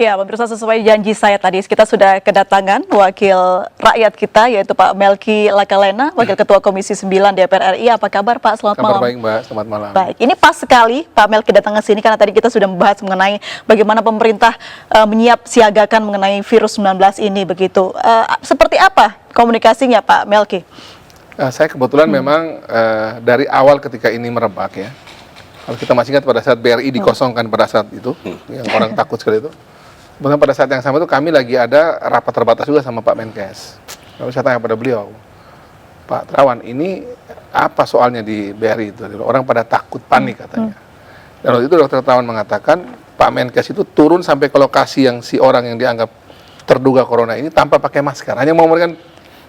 Ya, pemirsa, sesuai janji saya tadi, kita sudah kedatangan wakil rakyat kita, yaitu Pak Melky Lakalena, Wakil Ketua Komisi 9 DPR RI. Apa kabar, Pak? Selamat malam. Kabar baik, Mbak. Selamat malam. Baik, ini pas sekali Pak Melky datang ke sini, karena tadi kita sudah membahas mengenai bagaimana pemerintah menyiap siagakan mengenai virus 19 ini, begitu. Seperti apa komunikasinya, Pak Melky? Saya kebetulan memang dari awal ketika ini merebak ya, kalau kita masih ingat pada saat BRI dikosongkan pada saat itu, yang orang takut sekali itu, bahkan pada saat yang sama itu kami lagi ada rapat terbatas juga sama Pak Menkes. Lalu saya tanya pada beliau, Pak Terawan, ini apa soalnya di BRI itu? Orang pada takut, panik katanya. Dan waktu itu Dr. Terawan mengatakan, Pak Menkes itu turun sampai ke lokasi yang si orang yang dianggap terduga corona ini tanpa pakai masker, hanya mau memberikan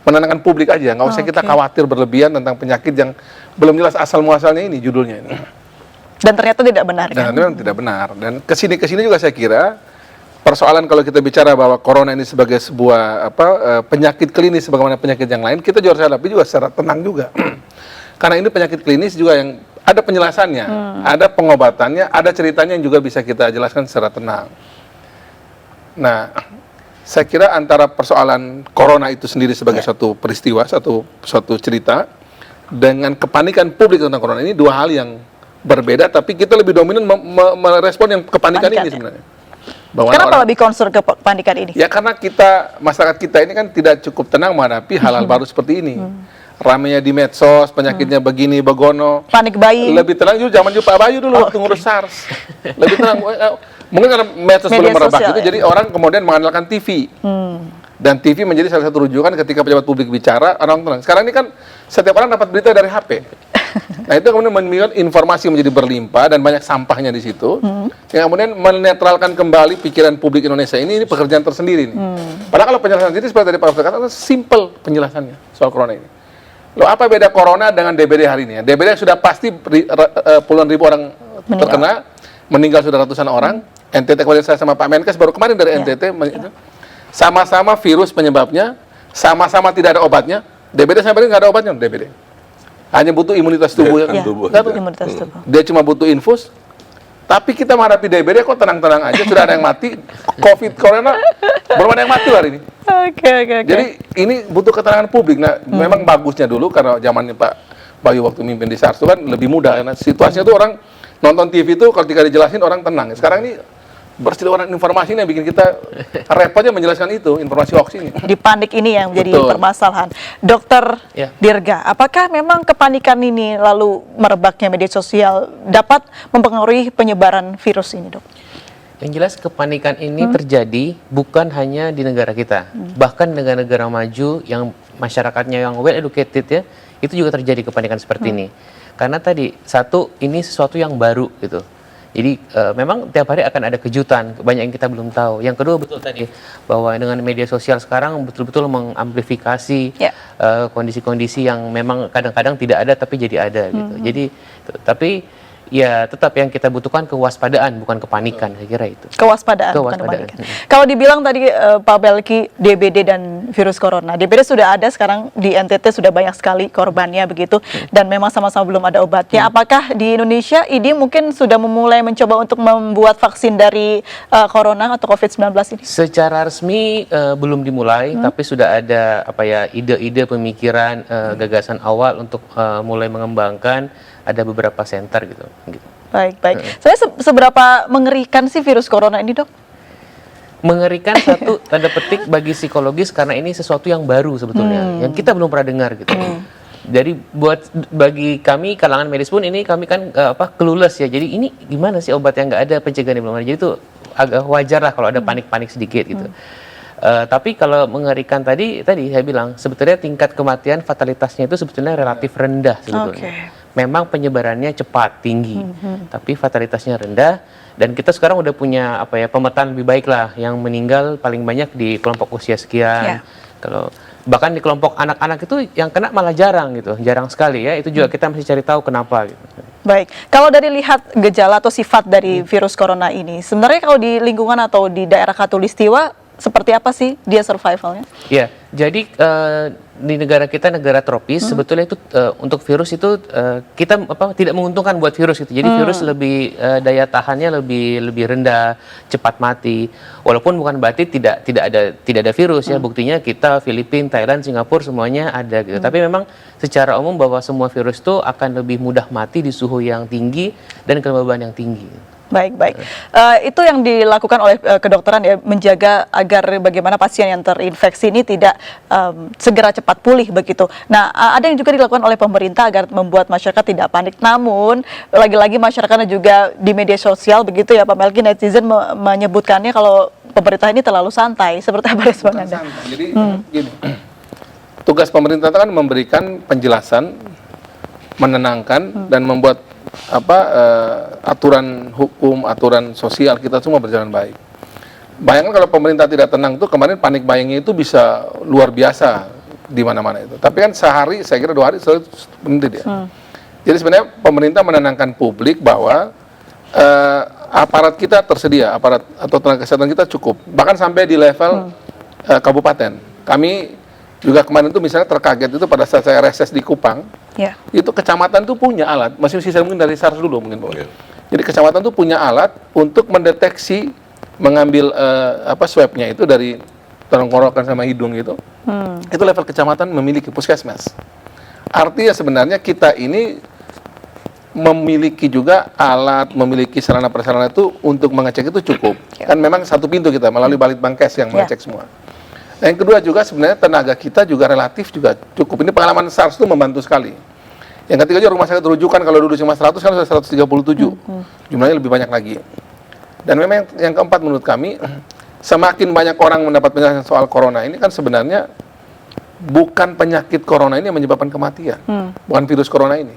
menenangkan publik aja, nggak usah kita khawatir berlebihan tentang penyakit yang belum jelas asal muasalnya ini, judulnya ini. Dan ternyata tidak benar, Dan kan? memang tidak benar. Dan kesini juga saya kira persoalan kalau kita bicara bahwa corona ini sebagai sebuah penyakit klinis sebagaimana penyakit yang lain, kita juga harus hadapi juga secara tenang juga. Karena ini penyakit klinis juga yang ada penjelasannya, ada pengobatannya, ada ceritanya yang juga bisa kita jelaskan secara tenang. Nah, saya kira antara persoalan corona itu sendiri sebagai suatu peristiwa, suatu cerita, dengan kepanikan publik tentang corona ini dua hal yang berbeda, tapi kita lebih dominan merespon yang kepanikan ini sebenarnya. Kenapa lebih concern ke kepanikan ini? Ya karena masyarakat kita ini kan tidak cukup tenang menghadapi hal-hal baru seperti ini. Ramenya di medsos, penyakitnya begini, begono. Panik bayi. Lebih tenang juga zaman Pak Bayu dulu waktu ngurus SARS. Lebih tenang. Mungkin karena medsos belum merebak itu, jadi orang kemudian mengandalkan TV. Dan TV menjadi salah satu rujukan ketika pejabat publik bicara, orang tenang. Sekarang ini kan setiap orang dapat berita dari HP. Nah itu kemudian menyebabkan informasi menjadi berlimpah dan banyak sampahnya di situ, yang kemudian menetralkan kembali pikiran publik Indonesia ini pekerjaan tersendiri nih. Padahal kalau penjelasan ini seperti tadi Pak Profesor katakan, simple penjelasannya soal corona ini. Loh, apa beda corona dengan DBD hari ini? DBD sudah pasti puluhan ribu orang terkena, meninggal sudah ratusan orang. NTT kemarin saya sama Pak Menkes baru kemarin dari NTT, sama-sama virus penyebabnya, sama-sama tidak ada obatnya. DBD sampai ini nggak ada obatnya, DBD. Hanya butuh imunitas tubuh yang imunitas tubuh. Dia cuma butuh infus. Tapi kita menghadapi DBD kok tenang-tenang aja, sudah ada yang mati. Covid corona belum ada yang mati hari ini. Oke. Jadi ini butuh keterangan publik. Nah, memang bagusnya dulu karena zamannya Pak Bayu waktu mimpin di SARS itu kan lebih mudah karena situasinya tuh orang nonton TV itu kalau ketika dijelasin orang tenang. Sekarang ini berseliweran informasi ini yang bikin kita repotnya menjelaskan itu, informasi hoax ini. Di panik ini yang menjadi permasalahan. Dokter Dirga, apakah memang kepanikan ini lalu merebaknya media sosial dapat mempengaruhi penyebaran virus ini, Dok? Yang jelas kepanikan ini terjadi bukan hanya di negara kita, bahkan negara-negara maju yang masyarakatnya yang well educated ya, itu juga terjadi kepanikan seperti ini. Karena tadi satu, ini sesuatu yang baru gitu. Jadi memang tiap hari akan ada kejutan, banyak yang kita belum tahu. Yang kedua betul tadi bahwa dengan media sosial sekarang betul-betul mengamplifikasi kondisi-kondisi yang memang kadang-kadang tidak ada tapi jadi ada gitu. Jadi tapi ya tetap yang kita butuhkan kewaspadaan bukan kepanikan, saya kira itu. Kewaspadaan. Bukan kepanikan. Kalau dibilang tadi Pak Melky DBD dan virus corona, DBD sudah ada sekarang di NTT sudah banyak sekali korbannya begitu dan memang sama-sama belum ada obatnya. Apakah di Indonesia ID mungkin sudah memulai mencoba untuk membuat vaksin dari corona atau COVID-19 ini? Secara resmi belum dimulai, tapi sudah ada ide-ide pemikiran gagasan awal untuk mulai mengembangkan. Ada beberapa center gitu. Baik. Saya seberapa mengerikan sih virus corona ini, Dok? Mengerikan satu tanda petik bagi psikologis karena ini sesuatu yang baru sebetulnya, yang kita belum pernah dengar gitu. Jadi bagi kami kalangan medis pun ini kami kan clueless ya. Jadi ini gimana sih obat yang nggak ada, pencegahan yang belum ada. Jadi itu agak wajar lah kalau ada panik-panik sedikit gitu. Tapi kalau mengerikan tadi saya bilang sebetulnya tingkat kematian fatalitasnya itu sebetulnya relatif rendah sebetulnya. Memang penyebarannya cepat, tinggi, tapi fatalitasnya rendah. Dan kita sekarang udah punya pemetaan lebih baik lah, yang meninggal paling banyak di kelompok usia sekian. Kalau bahkan di kelompok anak-anak itu yang kena malah jarang gitu, jarang sekali ya. Itu juga kita masih cari tahu kenapa. Gitu. Baik, kalau dari lihat gejala atau sifat dari virus corona ini, sebenarnya kalau di lingkungan atau di daerah Khatulistiwa seperti apa sih dia survivalnya? Ya, jadi di negara kita negara tropis sebetulnya itu untuk virus itu kita tidak menguntungkan buat virus gitu. Jadi virus lebih daya tahannya lebih rendah, cepat mati. Walaupun bukan berarti tidak ada virus ya. Buktinya kita Filipina, Thailand, Singapura semuanya ada gitu. Tapi memang secara umum bahwa semua virus itu akan lebih mudah mati di suhu yang tinggi dan kelembaban yang tinggi. Baik. Itu yang dilakukan oleh kedokteran ya, menjaga agar bagaimana pasien yang terinfeksi ini tidak segera cepat pulih begitu. Nah, ada yang juga dilakukan oleh pemerintah agar membuat masyarakat tidak panik. Namun, lagi-lagi masyarakatnya juga di media sosial begitu ya Pak Melki, netizen menyebutkannya kalau pemerintah ini terlalu santai. Seperti apa respon Anda? Jadi gini, tugas pemerintah itu kan memberikan penjelasan, menenangkan, dan membuat aturan hukum, aturan sosial kita semua berjalan baik. Bayangkan kalau pemerintah tidak tenang tuh, kemarin panik buying itu bisa luar biasa di mana-mana itu. Tapi kan sehari, saya kira 2 hari selalu berhenti dia. Jadi sebenarnya pemerintah menenangkan publik bahwa aparat kita tersedia, aparat atau tenaga kesehatan kita cukup. Bahkan sampai di level kabupaten. Kami juga kemarin itu misalnya terkaget itu pada saat saya reses di Kupang, itu kecamatan tuh punya alat, masih sisa mungkin dari SARS dulu mungkin Pak. Jadi kecamatan tuh punya alat untuk mendeteksi, mengambil swabnya itu dari tenggorokan sama hidung gitu. Itu level kecamatan memiliki puskesmas. Artinya sebenarnya kita ini memiliki juga alat, memiliki sarana prasarana itu untuk mengecek itu cukup. Kan memang satu pintu kita melalui Balitbangkes yang mengecek semua. Nah, yang kedua juga sebenarnya tenaga kita juga relatif juga cukup. Ini pengalaman SARS itu membantu sekali. Yang ketiga juga rumah sakit rujukan kalau dulu cuma 100 kan sudah 137. Jumlahnya lebih banyak lagi. Dan memang yang keempat menurut kami, semakin banyak orang mendapat penjelasan soal corona ini kan sebenarnya bukan penyakit corona ini yang menyebabkan kematian. Bukan virus corona ini.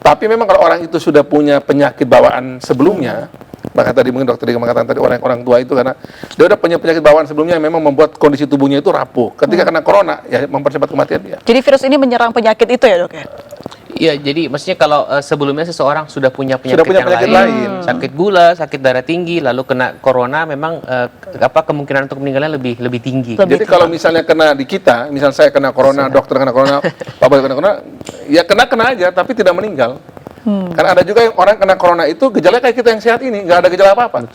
Tapi memang kalau orang itu sudah punya penyakit bawaan sebelumnya, maka tadi mungkin dokter juga mengatakan tadi orang tua itu karena dia udah punya penyakit bawaan sebelumnya yang memang membuat kondisi tubuhnya itu rapuh. Ketika kena corona, ya mempercepat kematian dia. Jadi virus ini menyerang penyakit itu ya dok ya? Iya, jadi maksudnya kalau sebelumnya seseorang sudah punya penyakit, penyakit lain, sakit gula, sakit darah tinggi, lalu kena corona, memang kemungkinan untuk meninggalnya lebih tinggi. Jadi kalau misalnya kena di kita, misal saya kena corona, dokter kena corona, Pak Bayu kena corona, ya kena aja, tapi tidak meninggal. Karena ada juga yang orang kena corona itu gejalanya kayak kita yang sehat ini, nggak ada gejala apa-apa.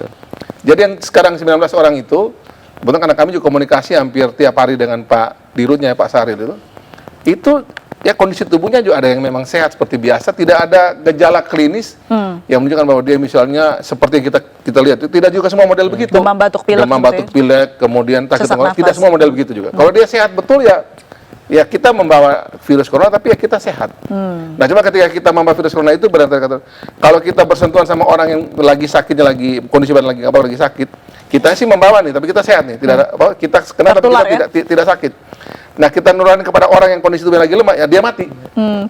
Jadi yang sekarang 19 orang itu, kebetulan karena kami juga komunikasi hampir tiap hari dengan Pak Dirutnya, Pak Saril itu ya kondisi tubuhnya juga ada yang memang sehat seperti biasa, tidak ada gejala klinis yang menunjukkan bahwa dia misalnya seperti yang kita lihat. Tidak juga semua model begitu. Demam batuk pilek, kemudian sakit tenggorokan, tidak semua model begitu juga. Kalau dia sehat betul ya kita membawa virus corona tapi ya kita sehat. Nah, cuma ketika kita membawa virus corona itu berdasarkan kalau kita bersentuhan sama orang yang lagi sakitnya, lagi kondisi badan lagi sakit, kita sih membawa nih, tapi kita sehat nih, tidak ada kita kena tapi kita tidak sakit. Nah, kita nurani kepada orang yang kondisi tubuhnya lagi lemah, ya dia mati.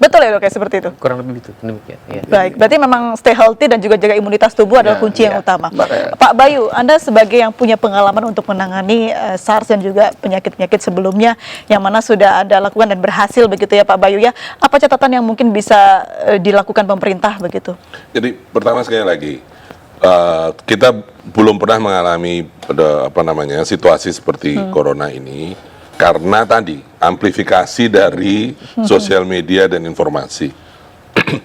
Betul ya dok, kayak seperti itu? Kurang lebih itu, demikian. Ya. Baik, berarti memang stay healthy dan juga jaga imunitas tubuh adalah kunci yang utama. Pak Bayu, Anda sebagai yang punya pengalaman untuk menangani SARS dan juga penyakit-penyakit sebelumnya, yang mana sudah Anda lakukan dan berhasil begitu ya Pak Bayu ya, apa catatan yang mungkin bisa dilakukan pemerintah begitu? Jadi pertama sekali lagi, kita belum pernah mengalami situasi seperti corona ini karena tadi amplifikasi dari sosial media dan informasi.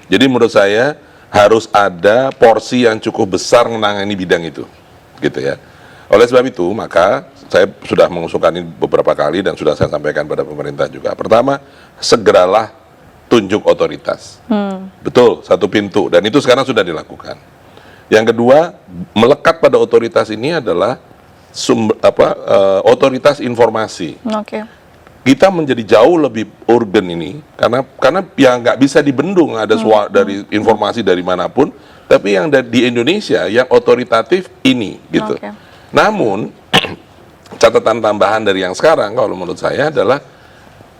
Jadi menurut saya harus ada porsi yang cukup besar menangani bidang itu, gitu ya. Oleh sebab itu maka saya sudah mengusulkan ini beberapa kali dan sudah saya sampaikan pada pemerintah juga. Pertama, segeralah tunjuk otoritas. Betul, satu pintu dan itu sekarang sudah dilakukan. Yang kedua, melekat pada otoritas ini adalah otoritas informasi. Kita menjadi jauh lebih urgen ini karena yang nggak bisa dibendung ada dari informasi dari manapun, tapi yang di Indonesia yang otoritatif ini gitu. Namun catatan tambahan dari yang sekarang kalau menurut saya adalah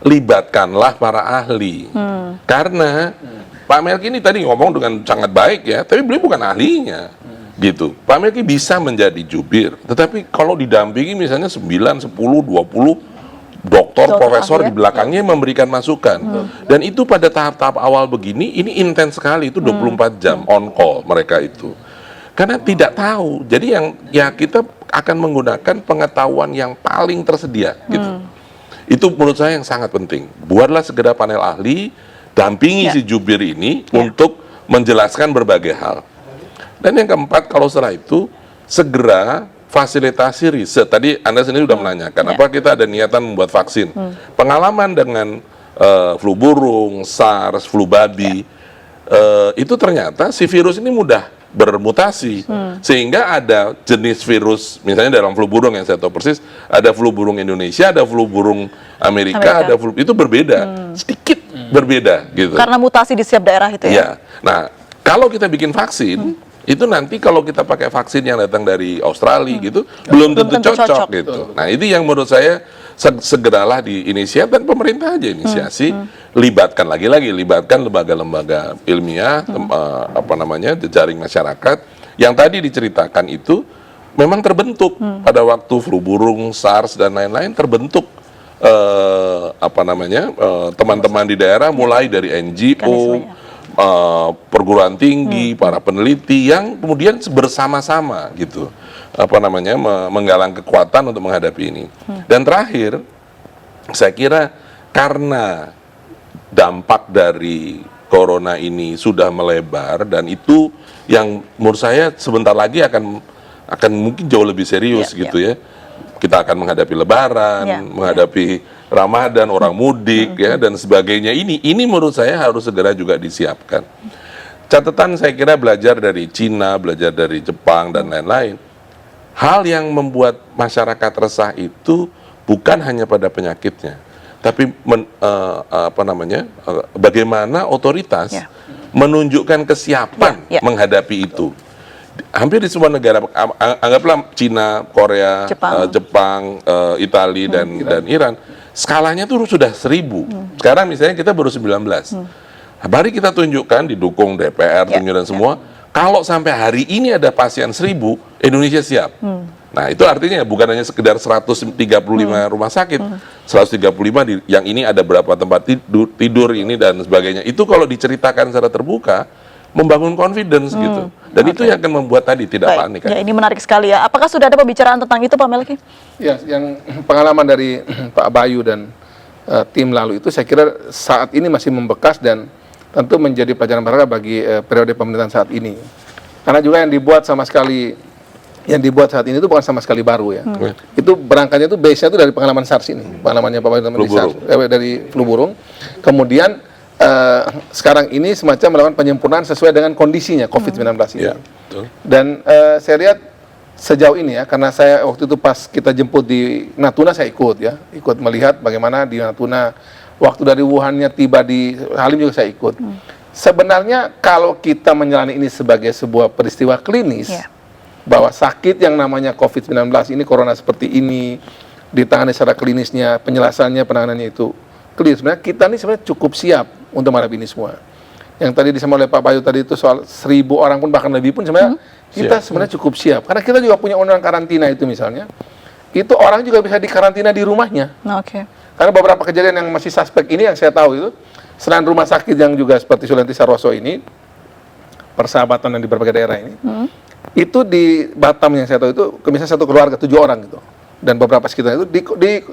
libatkanlah para ahli. Karena Pak Melki ini tadi ngomong dengan sangat baik ya, tapi beliau bukan ahlinya. Gitu. Pak Melki bisa menjadi jubir, tetapi kalau didampingi misalnya 9, 10, 20 dokter, profesor di belakangnya memberikan masukan. Dan itu pada tahap-tahap awal begini, ini intens sekali, itu 24 jam on call mereka itu. Karena tidak tahu. Jadi yang ya kita akan menggunakan pengetahuan yang paling tersedia gitu. Itu menurut saya yang sangat penting. Buatlah segera panel ahli, dampingi si jubir ini untuk menjelaskan berbagai hal. Dan yang keempat, kalau setelah itu segera fasilitasi riset. Tadi Anda sendiri sudah menanyakan, apa kita ada niatan membuat vaksin. Pengalaman dengan flu burung, SARS, flu babi, itu ternyata si virus ini mudah bermutasi, sehingga ada jenis virus, misalnya dalam flu burung yang saya tahu persis, ada flu burung Indonesia, ada flu burung Amerika. Ada flu, itu berbeda, sedikit berbeda gitu. Karena mutasi di setiap daerah itu ya. Ya, nah kalau kita bikin vaksin, itu nanti kalau kita pakai vaksin yang datang dari Australia gitu, belum tentu cocok gitu. Nah itu yang menurut saya segeralah diinisiasi, dan pemerintah aja inisiasi, libatkan libatkan lembaga-lembaga ilmiah, jejaring masyarakat yang tadi diceritakan itu memang terbentuk pada waktu flu burung, SARS dan lain-lain, terbentuk teman-teman di daerah mulai dari NGO, perguruan tinggi, para peneliti yang kemudian bersama-sama gitu menggalang kekuatan untuk menghadapi ini. Dan terakhir, saya kira karena dampak dari corona ini sudah melebar, dan itu yang menurut saya sebentar lagi akan mungkin jauh lebih serius gitu ya. Kita akan menghadapi Lebaran, menghadapi Ramadan, orang mudik ya dan sebagainya. Ini menurut saya harus segera juga disiapkan. Catatan saya kira belajar dari Cina, belajar dari Jepang dan lain-lain. Hal yang membuat masyarakat resah itu bukan hanya pada penyakitnya, tapi bagaimana otoritas menunjukkan kesiapan menghadapi itu. Hampir di semua negara, anggaplah Cina, Korea, Jepang, Italia dan Iran, skalanya itu sudah 1000. Sekarang misalnya kita baru 19. Mari kita tunjukkan, didukung DPR, dan semua. Kalau sampai hari ini ada pasien 1000, Indonesia siap. Nah itu artinya bukan hanya sekedar 135 rumah sakit, 135 yang ini ada berapa tempat tidur ini dan sebagainya. Itu kalau diceritakan secara terbuka, membangun confidence gitu. Dan itu yang akan membuat tadi tidak panik. Ya, ini menarik sekali ya. Apakah sudah ada pembicaraan tentang itu Pak Melki? Ya, yang pengalaman dari Pak Bayu dan tim lalu itu saya kira saat ini masih membekas dan tentu menjadi pelajaran berharga bagi periode pemerintahan saat ini. Karena juga yang dibuat saat ini itu bukan sama sekali baru ya. Itu berangkatnya itu base-nya itu dari pengalaman SARS ini, pengalamannya Pak Bayu dari flu burung. Kemudian sekarang ini semacam melakukan penyempurnaan sesuai dengan kondisinya COVID-19 ini. Dan saya lihat sejauh ini ya, karena saya waktu itu pas kita jemput di Natuna saya ikut melihat bagaimana di Natuna. Waktu dari Wuhannya tiba di Halim juga saya ikut. Sebenarnya kalau kita menjalani ini sebagai sebuah peristiwa klinis, bahwa sakit yang namanya COVID-19 ini, corona seperti ini, ditangani secara klinisnya, penjelasannya, penanganannya itu clear. Sebenarnya kita ini sebenarnya cukup siap untuk menghadapi ini semua. Yang tadi disampaikan oleh Pak Bayu tadi itu soal 1000 orang pun bahkan lebih pun sebenarnya kita sebenarnya cukup siap. Karena kita juga punya undang karantina itu misalnya, itu orang juga bisa dikarantina di rumahnya. Karena beberapa kejadian yang masih suspek ini yang saya tahu itu, selain rumah sakit yang juga seperti Sulianti Saroso ini, persahabatan yang di berbagai daerah ini, itu di Batam yang saya tahu itu, misalnya satu keluarga 7 orang gitu, dan beberapa sekitar itu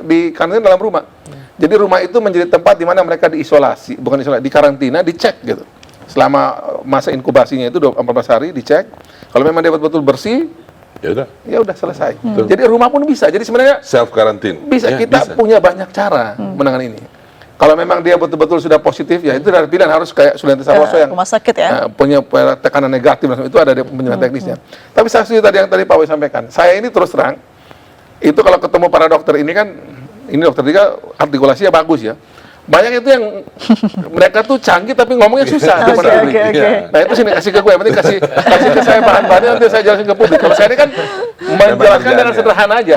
di karantina dalam rumah. Jadi rumah itu menjadi tempat di mana mereka diisolasi, bukan isolasi, dikarantina, dicek gitu. Selama masa inkubasinya itu 14 hari dicek. Kalau memang dia betul-betul bersih, ya udah selesai. Jadi rumah pun bisa. Jadi sebenarnya self karantin. Bisa, kita punya banyak cara menangani ini. Kalau memang dia betul-betul sudah positif, ya itu dari pilihan harus kayak Sulianti Saroso yang rumah sakit ya. Punya tekanan negatif, itu ada penjelasan teknisnya. Tapi saya setuju tadi yang tadi Pak Wai sampaikan. Saya ini terus terang, itu kalau ketemu para dokter ini kan, ini dokter Dika artikulasinya bagus ya. Banyak itu yang mereka tuh canggih tapi ngomongnya susah. Nah itu sini kasih ke gue, yang penting kasih ke saya bahan-bahannya, nanti saya jelasin ke publik. Kalau saya ini kan menjelaskan dengan sederhana aja.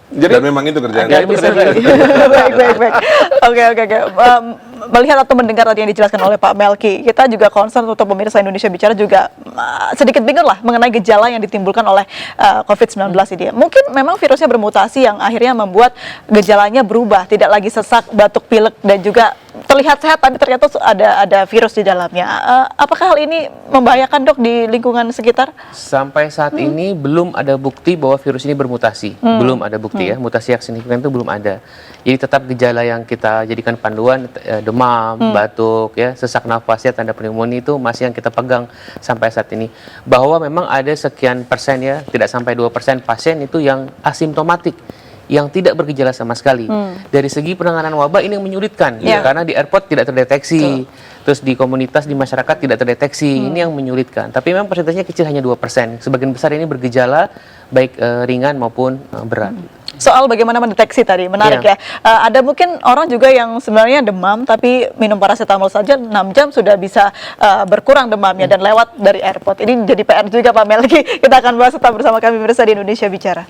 Jadi, dan memang itu kerjaan. Baik. Oke. Melihat atau mendengar tadi yang dijelaskan oleh Pak Melki, kita juga concern untuk pemirsa Indonesia Bicara juga sedikit bingung lah mengenai gejala yang ditimbulkan oleh COVID-19 ini. Mungkin memang virusnya bermutasi yang akhirnya membuat gejalanya berubah, tidak lagi sesak, batuk, pilek, dan juga terlihat sehat tapi ternyata ada virus di dalamnya. Apakah hal ini membahayakan dok di lingkungan sekitar? Sampai saat ini belum ada bukti bahwa virus ini bermutasi. Belum ada bukti ya, mutasi yang signifikan itu belum ada. Jadi tetap gejala yang kita jadikan panduan, demam, batuk, ya, sesak nafas, ya, tanda pneumonia itu masih yang kita pegang sampai saat ini. Bahwa memang ada sekian persen ya, tidak sampai 2% pasien itu yang asimptomatik, yang tidak bergejala sama sekali. Dari segi penanganan wabah ini yang menyulitkan, ya, karena di airport tidak terdeteksi, terus di komunitas, di masyarakat tidak terdeteksi, ini yang menyulitkan. Tapi memang persentasenya kecil, hanya 2%. Sebagian besar ini bergejala, baik ringan maupun berat. Soal bagaimana mendeteksi tadi, menarik ya. Ada mungkin orang juga yang sebenarnya demam, tapi minum paracetamol saja 6 jam sudah bisa berkurang demamnya dan lewat dari airport. Ini jadi PR juga Pak Melki. Kita akan bahas tetap bersama kami pemirsa di Indonesia Bicara.